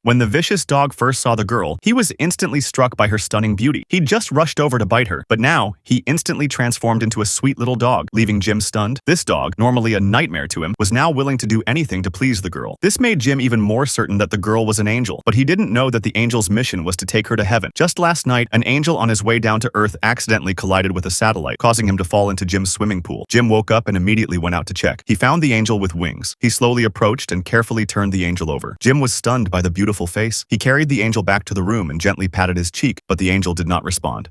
When the vicious dog first saw the girl, he was instantly struck by her stunning beauty. He'd just rushed over to bite her, but now he instantly transformed into a sweet little dog, leaving Jim stunned. This dog, normally a nightmare to him, was now willing to do anything to please the girl. This made Jim even more certain that the girl was an angel, but he didn't know that the angel's mission was to take her to heaven. Just last night, an angel on his way down to Earth accidentally collided with a satellite, causing him to fall into Jim's swimming pool. Jim woke up and immediately went out to check. He found the angel with wings. He slowly approached and carefully turned the angel over. Jim was stunned by the beautiful face. He carried the angel back to the room and gently patted his cheek, but the angel did not respond.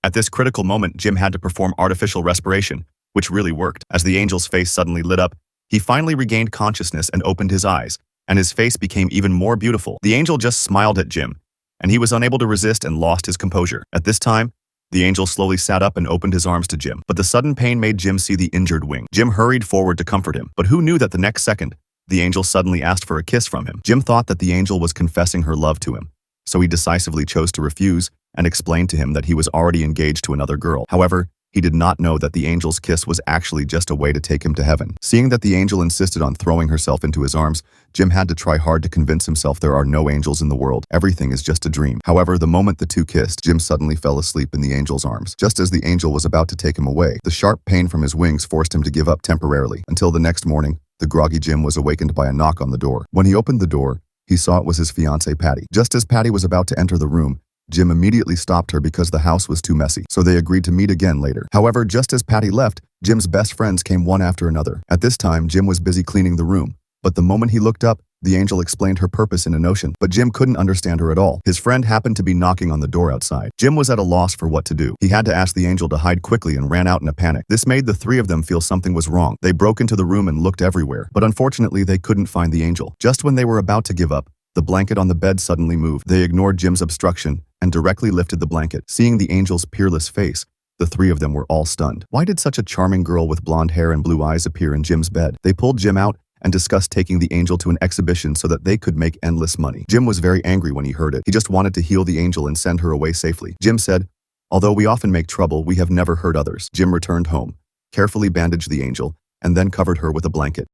At this critical moment, Jim had to perform artificial respiration, which really worked. As the angel's face suddenly lit up, he finally regained consciousness and opened his eyes, and his face became even more beautiful. The angel just smiled at Jim, and he was unable to resist and lost his composure. At this time, the angel slowly sat up and opened his arms to Jim, but the sudden pain made Jim see the injured wing. Jim hurried forward to comfort him, but who knew that the next second, the angel suddenly asked for a kiss from him. Jim thought that the angel was confessing her love to him, so he decisively chose to refuse and explained to him that he was already engaged to another girl. However, he did not know that the angel's kiss was actually just a way to take him to heaven. Seeing that the angel insisted on throwing herself into his arms, Jim had to try hard to convince himself there are no angels in the world. Everything is just a dream. However, the moment the two kissed, Jim suddenly fell asleep in the angel's arms. Just as the angel was about to take him away, the sharp pain from his wings forced him to give up temporarily. Until the next morning, the groggy Jim was awakened by a knock on the door. When he opened the door, he saw it was his fiancée Patty. Just as Patty was about to enter the room, Jim immediately stopped her because the house was too messy, so they agreed to meet again later. However, just as Patty left, Jim's best friends came one after another. At this time, Jim was busy cleaning the room, but the moment he looked up, the angel explained her purpose in a notion, but Jim couldn't understand her at all. His friend happened to be knocking on the door outside. Jim was at a loss for what to do. He had to ask the angel to hide quickly and ran out in a panic. This made the three of them feel something was wrong. They broke into the room and looked everywhere, but unfortunately they couldn't find the angel. Just when they were about to give up, the blanket on the bed suddenly moved. They ignored Jim's obstruction and directly lifted the blanket. Seeing the angel's peerless face, the three of them were all stunned. Why did such a charming girl with blonde hair and blue eyes appear in Jim's bed? They pulled Jim out and discussed taking the angel to an exhibition so that they could make endless money. Jim was very angry when he heard it. He just wanted to heal the angel and send her away safely. Jim said, "Although we often make trouble, we have never hurt others." Jim returned home, carefully bandaged the angel, and then covered her with a blanket.